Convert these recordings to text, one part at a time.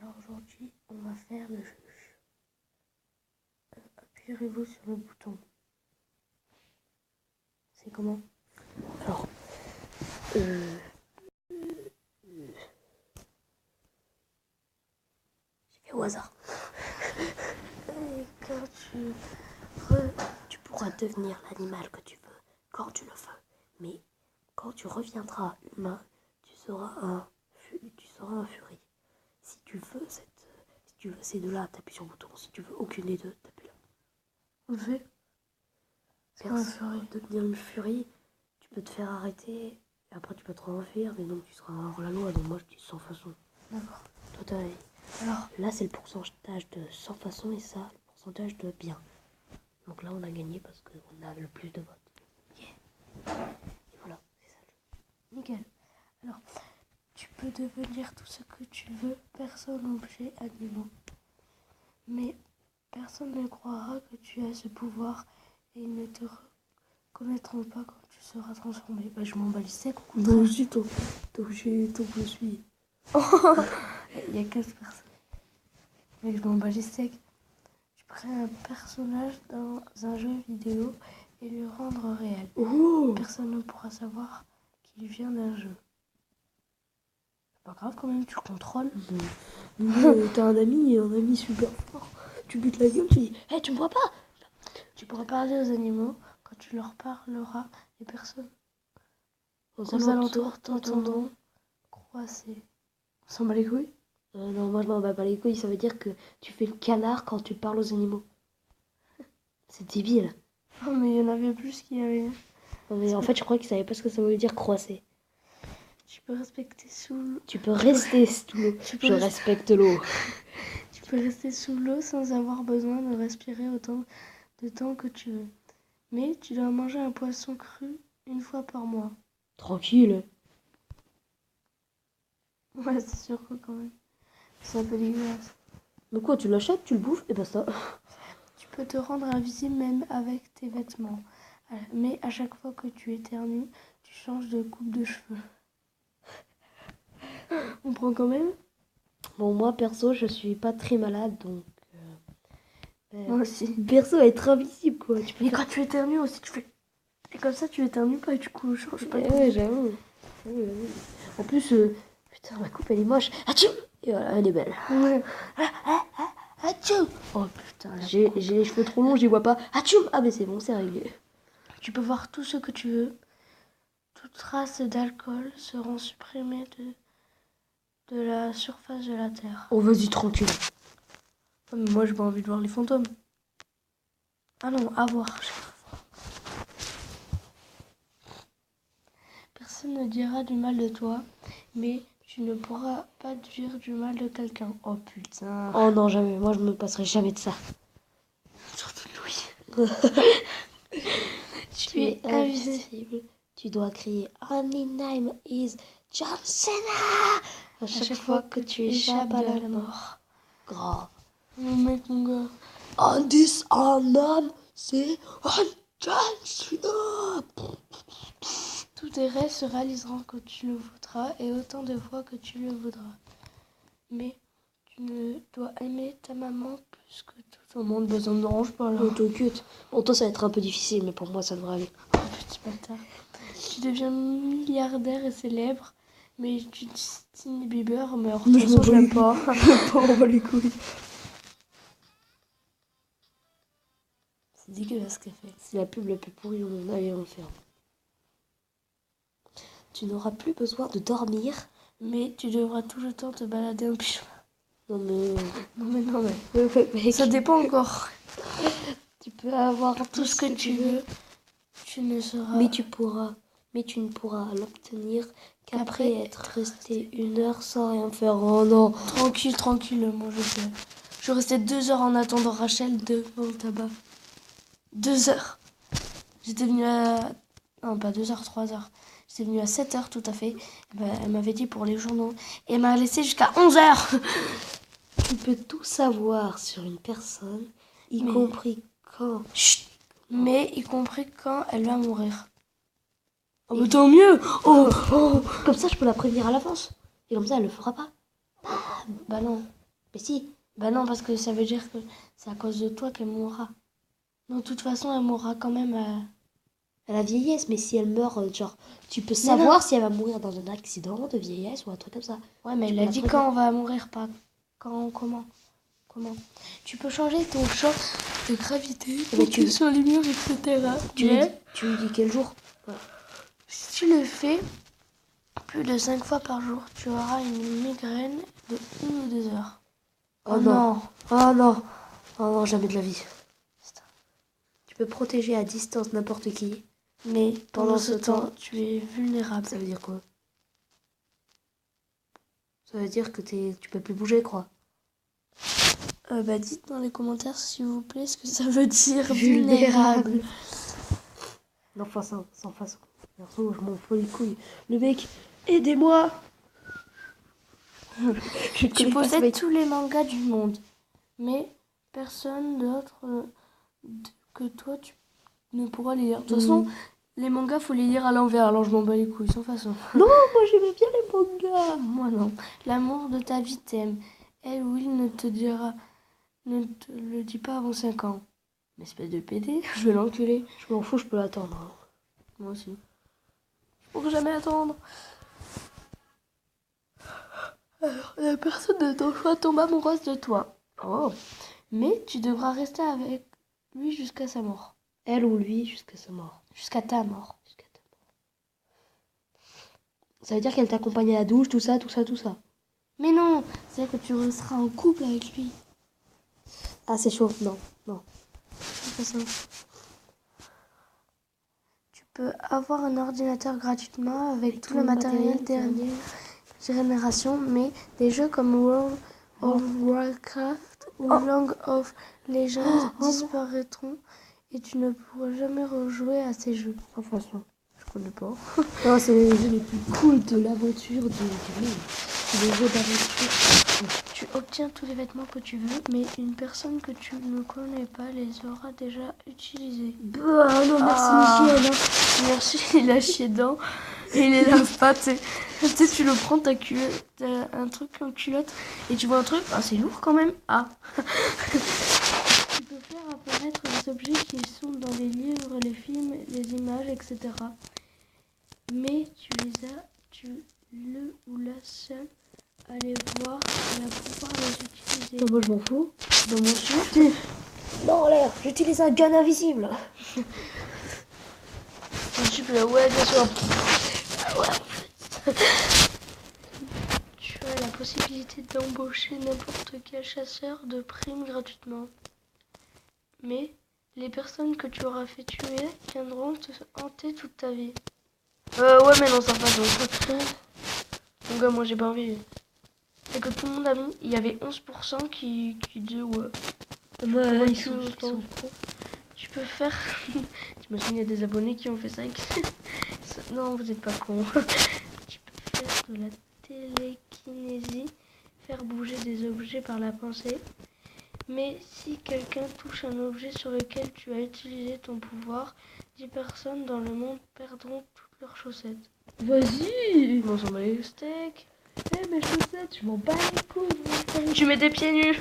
Alors aujourd'hui, on va faire le juge. Appuyez-vous sur le bouton. C'est comment? Alors, j'ai fait au hasard. Et quand tu pourras devenir l'animal que tu veux, quand tu le veux. Mais quand tu reviendras humain, tu seras un furie. Si tu veux ces deux-là, t'appuies sur le bouton. Si tu veux aucune des deux, t'appuies là. On le fait. Devenir une furie, tu peux te faire arrêter. Et après, tu peux te renfuir, mais donc tu seras hors la loi. Donc moi, je dis sans façon. D'accord. Toi, alors, là, c'est le pourcentage de sans façon et ça, le pourcentage de bien. Donc là, on a gagné parce qu'on a le plus de votes. Yeah. Et voilà, c'est ça le jeu. Nickel. Alors, tu peux devenir tout ce que tu veux, personne, objet, animal. Mais personne ne croira que tu as ce pouvoir et ils ne te reconnaîtront pas quand tu seras transformé. Bah, je m'en bats les steaks. Non, je suis tant que je suis. Il y a 15 personnes. Mais je m'en bats les steaks. Tu prends un personnage dans un jeu vidéo et le rendre réel. Oh. Personne ne pourra savoir qu'il vient d'un jeu. C'est pas grave quand même, tu contrôles. T'as un ami super fort. Tu butes la gueule, tu dis hey, tu me vois pas. Tu pourras parler aux animaux quand tu leur parleras, les personnes aux alentours t'entendront croisser. On s'en bat les couilles? Non, moi je m'en bats pas les couilles, ça veut dire que tu fais le canard quand tu parles aux animaux. C'est débile. Oh, mais il y en avait plus qui avaient. Non, mais en fait, je crois qu'ils savaient pas ce que ça voulait dire croisser. Tu peux respecter sous l'eau. Tu peux rester sous l'eau. Je respecte l'eau. Tu peux rester sous l'eau sans avoir besoin de respirer autant de temps que tu veux. Mais tu dois manger un poisson cru une fois par mois. Tranquille. Ouais, c'est sûr que quand même. C'est un peu dégueulasse. Mais quoi, tu l'achètes, tu le bouffes et basta. Tu peux te rendre invisible même avec tes vêtements. Mais à chaque fois que tu éternues, tu changes de coupe de cheveux. On prend quand même? Bon, moi perso, je suis pas très malade donc. Moi aussi. Perso, être invisible quoi. Et quand tu éternues aussi, tu fais. Et comme ça, tu éternues pas et du coup, je change pas. Ouais, j'avoue. En plus, putain, ma coupe elle est moche. Atchou! Et voilà, elle est belle. Ouais. Atchou! Oh putain, j'ai les cheveux trop longs, j'y vois pas. Atchou! Ah, mais c'est bon, c'est réglé. Tu peux voir tout ce que tu veux. Toutes traces d'alcool seront supprimées de la surface de la Terre. Oh, vas-y, tranquille. Moi, j'ai pas envie de voir les fantômes. Ah non, à voir. Personne ne dira du mal de toi, mais tu ne pourras pas dire du mal de quelqu'un. Oh putain. Oh non, jamais. Moi, je me passerai jamais de ça. Surtout de Louis. Tu es invisible. Tu dois crier My name is John Cena à chaque fois que tu échappes à la mort. Grave. Oh mec, mon gars. On this name, c'est John Cena. Tous tes rêves se réaliseront quand tu le voudras et autant de fois que tu le voudras. Mais tu ne dois aimer ta maman plus que tout au monde. Bah, ça me dérange pas là. Oh, t'inquiète. Bon, toi, ça va être un peu difficile, mais pour moi, ça devrait aller. Oh, petit bâtard. Tu deviens milliardaire et célèbre, mais Justin Bieber meurt. De toute façon, je l'aime pas. On va les couilles. C'est dégueulasse ce qu'elle fait. C'est la pub la plus pourrie au monde. Allez, on le fait. Tu n'auras plus besoin de dormir, mais tu devras tout le temps te balader en pyjama. Non mais... Mais ça dépend encore. Tu peux avoir tout ce que tu veux. Tu ne seras... Mais tu ne pourras l'obtenir qu'après être resté 1 heure sans rien faire. Oh non. Tranquille, moi je sais. Je restais 2 heures en attendant Rachel devant le tabac. 2 heures. J'étais venue à... Non, pas 2 heures, 3 heures. J'étais venue à 7 heures tout à fait. Elle m'avait dit pour les journaux. Et elle m'a laissé jusqu'à 11 heures. Tu peux tout savoir sur une personne, y compris quand... Chut. Mais y compris quand elle va mourir. Oh, mais tant mieux. Oh. Comme ça, je peux la prévenir à l'avance. Et comme ça, elle le fera pas. Bah non. Mais si. Bah non, parce que ça veut dire que c'est à cause de toi qu'elle mourra. Non, de toute façon, elle mourra quand même À la vieillesse, mais si elle meurt, genre, tu peux non. savoir si elle va mourir dans un accident de vieillesse ou un truc comme ça. Ouais, mais Tu elle peux a la dit prévenir. quand on va mourir, pas quand, comment. Tu peux changer ton champ de gravité Mais pour que sur les murs, etc. Tu lui dis quel jour? Voilà. Si tu le fais plus de 5 fois par jour, tu auras une migraine de 1 ou 2 heures. Oh non. Oh non. Oh non, jamais de la vie. Tu peux protéger à distance n'importe qui. Mais pendant ce temps, tu es vulnérable. Ça veut dire quoi? Ça veut dire que tu peux plus bouger, quoi. Bah dites dans les commentaires, s'il vous plaît, ce que ça veut dire vulnérable. Non, sans façon. Perso, je m'en fous les couilles. Le mec, aidez-moi. Tu possèdes tous les mangas du monde, mais personne d'autre que toi, tu ne pourras les lire. De toute façon, les mangas, faut les lire à l'envers, alors je m'en bats les couilles, sans façon. Non, moi j'aimais bien les mangas. Moi non. L'amour de ta vie t'aime. Elle ou il ne te le dit pas avant 5 ans. Mais espèce de pédé, je vais l'enculer. Je m'en fous, je peux l'attendre. Moi aussi. Je pourrais jamais attendre. Alors, la personne de ton choix tombe amoureuse de toi. Oh. Mais tu devras rester avec lui jusqu'à sa mort. Elle ou lui, jusqu'à sa mort. Jusqu'à ta mort. Ça veut dire qu'elle t'accompagne à la douche, tout ça. Mais non, c'est que tu seras en couple avec lui. Ah, c'est chaud, non. C'est ça. Tu peux avoir un ordinateur gratuitement avec tout le matériel dernière génération, mais des jeux comme World of Warcraft ou League of Legends disparaîtront et tu ne pourras jamais rejouer à ces jeux. Sans façon. Je connais pas. Non, c'est les jeux les plus cool de l'aventure du monde. C'est les jeux d'aventure. Tu obtiens tous les vêtements que tu veux, mais une personne que tu ne connais pas les aura déjà utilisés. Bah, non, merci, Michel. Merci, il a chié dedans et il les lave pas, tu sais. Tu sais, tu le prends, t'as un truc en culotte et tu vois un truc, ah c'est lourd quand même. Ah. Tu peux faire apparaître des objets qui sont dans les livres, les films, les images, etc. Mais tu le ou la seule à les voir et à pouvoir les utiliser. Moi, je m'en fous. Dans mon chien. Non, l'air, j'utilise un gun invisible. Tu peux, ouais, bien sûr. Ouais. Tu as la possibilité d'embaucher n'importe quel chasseur de primes gratuitement. Mais les personnes que tu auras fait tuer viendront te hanter toute ta vie. Ouais, mais non, ça va donc. Donc, gars, moi j'ai pas envie. Et que tout le monde a mis, il y avait 11% qui disaient ouais. Ouais, ils sont Tu peux faire. T'imagines, il y a des abonnés qui ont fait ça. Non, vous êtes pas cons. Tu peux faire de la télékinésie, faire bouger des objets par la pensée. Mais si quelqu'un touche un objet sur lequel tu as utilisé ton pouvoir, 10 personnes dans le monde perdront toutes leurs chaussettes. Vas-y. On s'en bat les steaks. Mes chaussettes, je m'en bats les couilles. Tu mets des pieds nus.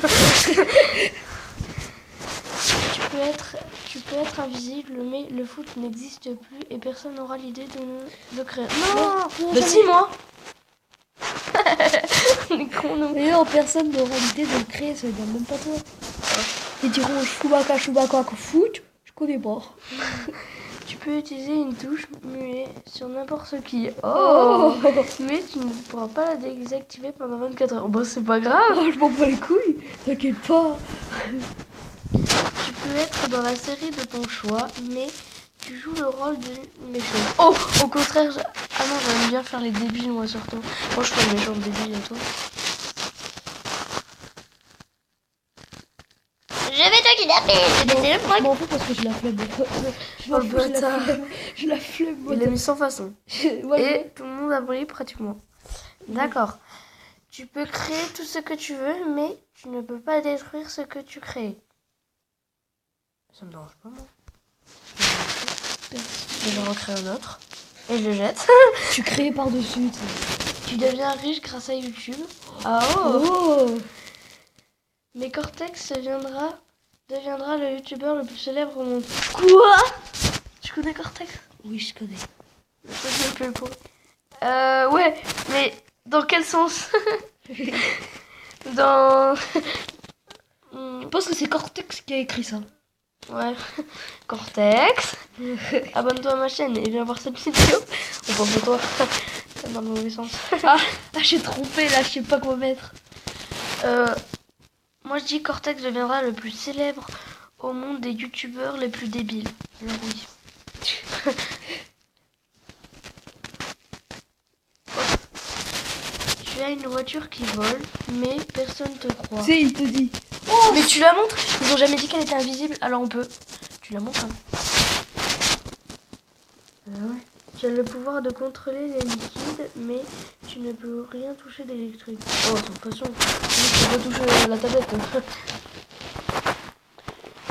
Tu peux être invisible, mais le foot n'existe plus et personne n'aura l'idée de le créer. Non, mais si, moi. On est con, nous. Mais non, personne n'aura l'idée de le créer, ça veut dire même pas toi. Ils diront Chewbacca, foot, je connais pas. Tu peux utiliser une touche muet sur n'importe qui. Oh. Mais tu ne pourras pas la désactiver pendant 24 heures. Bon, c'est pas grave. Oh, je m'en bats les couilles, t'inquiète pas. Tu peux être dans la série de ton choix, mais tu joues le rôle d'une méchante. Oh, au contraire, ah non, j'aime bien faire les débiles, moi, surtout. Moi, je fais le méchant débile et tout. Je vais te kidnapper. Je m'en fous parce que je la flemme. Je la flemme. Il l'a mis sans façon. Ouais, Et tout le monde a brillé pratiquement. D'accord. Tu peux créer tout ce que tu veux, mais tu ne peux pas détruire ce que tu crées. Ça me dérange pas, moi. Je vais en recréer un autre. Et je le jette. tu crées par-dessus. Tu deviens riche grâce à YouTube. Ah oh. Mais Cortex deviendra le youtubeur le plus célèbre au monde. Quoi? Tu connais Cortex? Oui, je connais. Le truc le plus beau. Ouais, mais dans quel sens? Dans... Je pense que c'est Cortex qui a écrit ça. Ouais. Cortex. Abonne-toi à ma chaîne et viens voir cette vidéo. On pense de toi. Dans le mauvais sens. Ah, j'ai trompé là, je sais pas quoi mettre. Moi je dis Cortex deviendra le plus célèbre au monde des youtubeurs les plus débiles. Alors oui. Tu as une voiture qui vole, mais personne te croit. Tu sais, il te dit. Oh, mais tu la montres? Ils ont jamais dit qu'elle était invisible, alors on peut. Tu la montres, hein. Ouais. Tu as le pouvoir de contrôler les liquides, mais tu ne peux rien toucher d'électrique. Oh, de toute façon, tu peux toucher la tablette.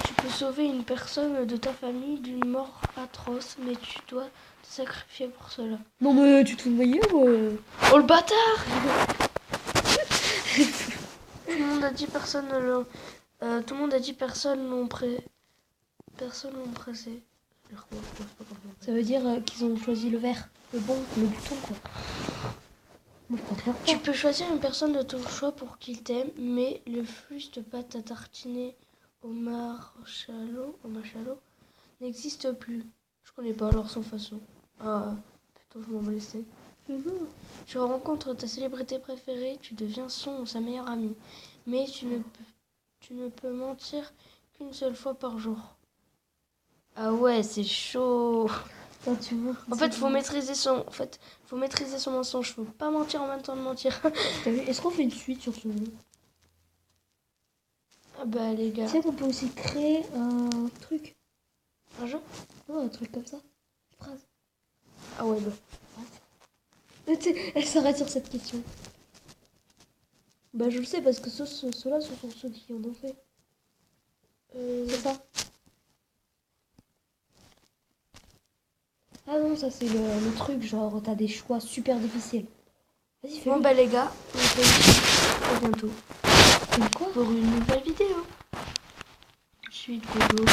Tu peux sauver une personne de ta famille d'une mort atroce, mais tu dois te sacrifier pour cela. Non, mais tu te fous de ma gueule, Oh le bâtard! Tout le monde a dit personne ne l'ont. Tout le monde a dit personne l'ont Personne l'ont pressé. Ça veut dire qu'ils ont choisi le vert, le bon, le bouton, quoi. Moi, je préfère pas. Tu peux choisir une personne de ton choix pour qu'il t'aime, mais le flux de pâte à tartiner au marshmallow n'existe plus. Je connais pas alors sans façon. Ah, putain, je m'en blessais. Tu rencontres ta célébrité préférée, tu deviens son ou sa meilleure amie. Mais tu ne peux mentir qu'une seule fois par jour. Ah ouais, c'est chaud. Attends, tu vois, En fait, faut maîtriser son mensonge. Faut pas mentir en même temps de mentir. t'as vu, est-ce qu'on fait une suite sur ce jeu? Ah bah les gars. Tu sais qu'on peut aussi créer un truc. Un jeu? Ouais, un truc comme ça. Une phrase. Ah ouais, bah. Tu sais, elle s'arrête sur cette question. Bah je le sais parce que ceux-là, ce sont ceux qui en ont fait. C'est ça. Ah non, ça c'est le truc, genre t'as des choix super difficiles. Vas-y, fais-le. Bon bah les gars, on fait une suite. À bientôt. Fais quoi? Pour une nouvelle vidéo. Suite vidéo.